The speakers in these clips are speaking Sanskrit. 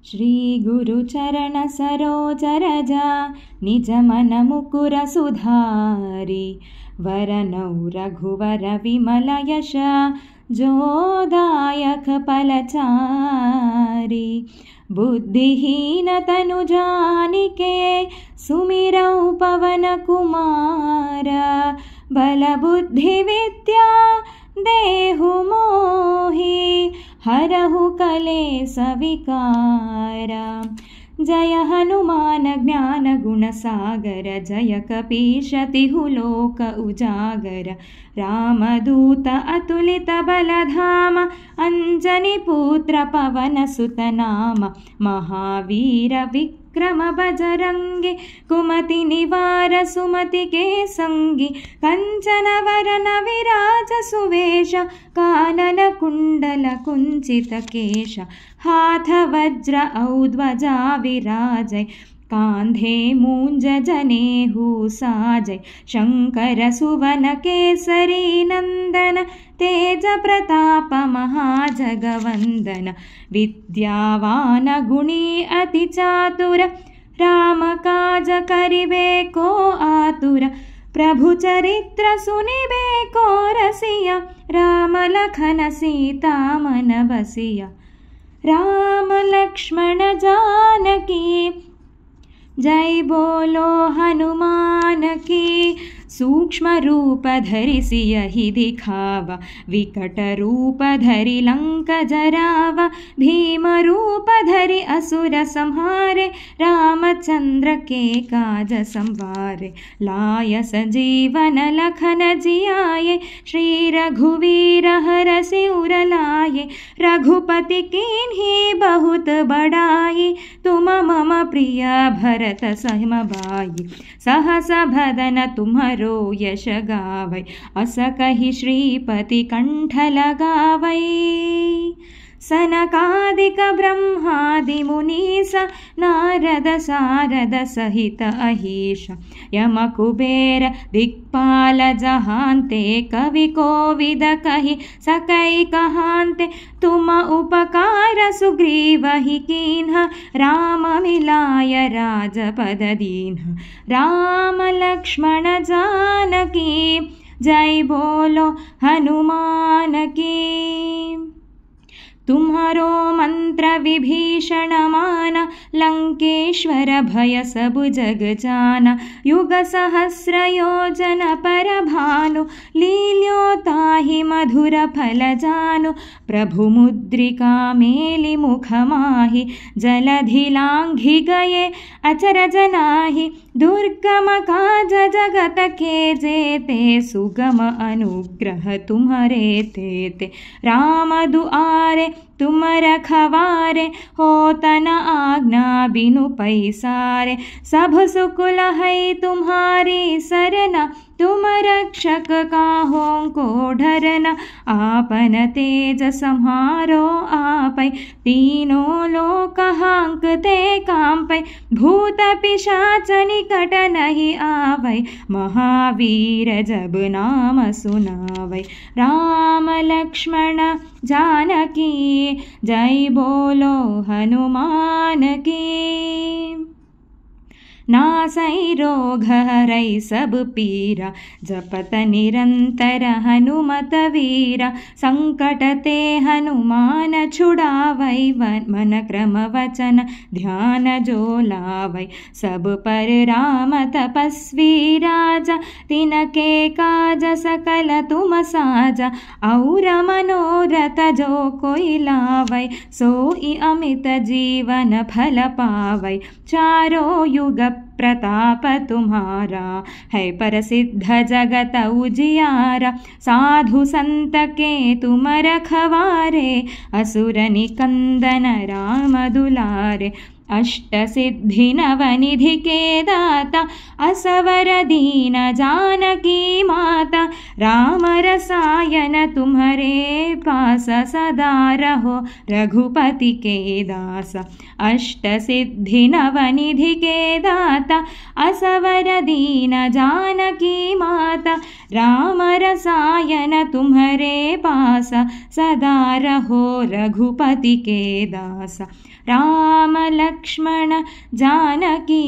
श्री गुरुचरण सरोज रजा निज मन मुकुर सुधारी वरनौ रघुवर विमल यश जोदायक फलचारी बुद्धिहीन तनु जानिके सुमिरौ पवन कुमार बल बुद्धि विद्या देहु मोहि हरहु कलेस विकार। जय हनुमान ज्ञान गुण सागर जय कपीश तिहु लोक उजागर रामदूत अतुलित बलधाम अंजनी पुत्र पवन सुत नाम महावीर विक्रम बजरंगी कुमति निवार सुमति के संगी कंचन वरन विराज सुवेश कानन कुंडल कुंचित केश हाथ वज्र औध्वजा विराजै कांधे मूंज जनेहु साजै शंकर सुवन केसरी नंदन तेज प्रताप महाजगवंदन विद्यावान गुणी अति चातुर राम काज करिबे को आतुर प्रभु चरित्र सुनिबे को रसिया राम लखन सीता मन बसिया। राम लक्ष्मण जानकी जय बोलो हनुमान की सूक्ष्म रूप धरि सियहि दिखावा विकट रूप धरि लंक जरावा भीम रूप धरि असुर संहारे रामचंद्र के काज संवारे लाय संजीवन लखन जियाये श्री रघुवीर हरषि उर लाये रघुपति कीन्ही बहुत बड़ाई तुम मम प्रिय भरत सम भाई सहस बदन तुम्हारो यश गावै अस कहि श्रीपति कंठ लगावै। सनकादिक ब्रह्मादि मुनीस नारद सारद सहित अहीश यम कुबेर दिक्पाल जहांते कवि कोविद कहि सकै कहांते तुम उपकार सुग्रीवहि कीन्ह राम मिलाय राजपद दीन्ह। राम लक्ष्मण जानकी जय बोलो हनुमान की तुम्हारो मंत्र विभीषण माना लंकेश्वर भय सबु जग जाना युग सहस्र योजन पर भानु लील्योताहि मधुर फल जानु प्रभु मुद्रिका मेलि मुख माहि जलधि लांघि गए अचरज नाही दुर्गम काज जगत के जेते सुगम अनुग्रह तुम्हारे तेते राम दुआरे तुम रखवारे होतन आज्ञा बिनु पैसारे सब सुकुल है तुम्हारी सरना तुम रक्षक काहों को डरना आपन तेज सम्हारो आपै तीनों लोक हांकते कांपै भूत पिशाच निकट नहीं आवै महावीर जब नाम सुनावै। राम लक्ष्मण जानकी जय बोलो हनुमान की नासै रोग हरै सब पीरा जपत निरंतर हनुमत वीरा संकट ते हनुमान छुड़ावै मन क्रम वचन ध्यान जो लावै सब पर राम तपस्वी राजा तिनके काज सकल तुम साजा और मनोरथ जो कोई लावै सोई अमित जीवन फल पावै चारों युग प्रताप तुम्हारा है प्रसिद्ध जगत उजियारा साधु संत के तुम रखवारे असुर निकंदन राम दुलारे अष्ट सिद्धि नवनिधि के दाता असवर दीन जानकी माता राम रसायन तुम्हारे पास सदा रहो रघुपति के दास अष्ट सिद्धि नवनिधि के दाता असवर दीन जानकी माता राम रसायन तुम्हारे पास सदा रहो रघुपति के दास राम लक्ष्मण जानकी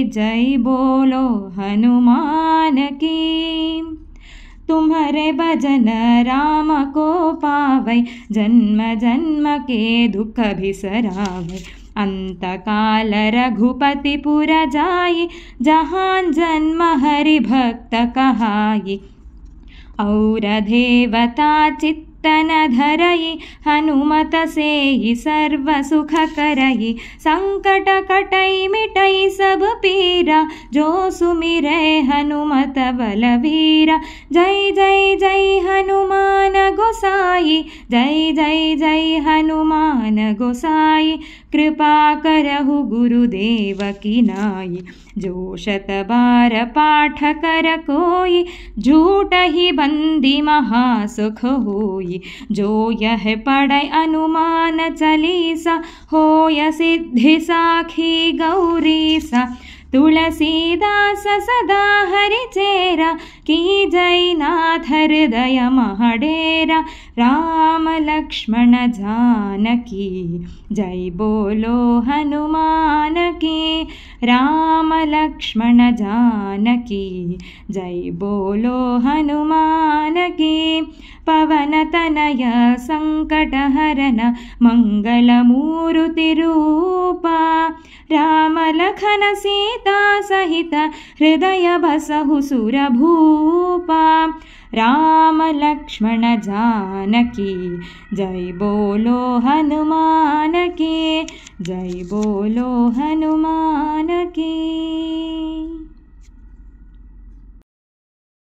जय बोलो हनुमान की। तुम्हारे भजन राम को पावै जन्म जन्म के दुख बिसरावै। अंतकाल रघुपति पुर जाई जहान जन्म हरि भक्त कहाई। और देवता चित्तन धरई हनुमत सेई सर्व सुख करई। संकट कटई मिटई सब पीरा जो सुमिरै हनुमत बलवीरा। जय जय जय हनुमान गोसाई जय जय जय हनुमान गोसाई। कृपा करहु गुरुदेव की नाई जो शत बार पाठ कर कोई। झूठ ही बंदी महासुख होई जो यह पढ़ै अनुमान चालीसा। होय सिद्धि साखी गौरीसा। तुलसीदास सदा हरि चेरा की जय नाथ हृदय महडेरा। राम लक्ष्मण जानकी जय बोलो हनुमान की। राम लक्ष्मण जानकी जय बोलो हनुमान की। पवन तनय संकट हरन मंगल मूर्ति रूपा। राम लखन सीता सहित हृदय बसहु सुर भूपा। राम लक्ष्मण जानकी जय बोलो हनुमान की। जय बोलो हनुमान की।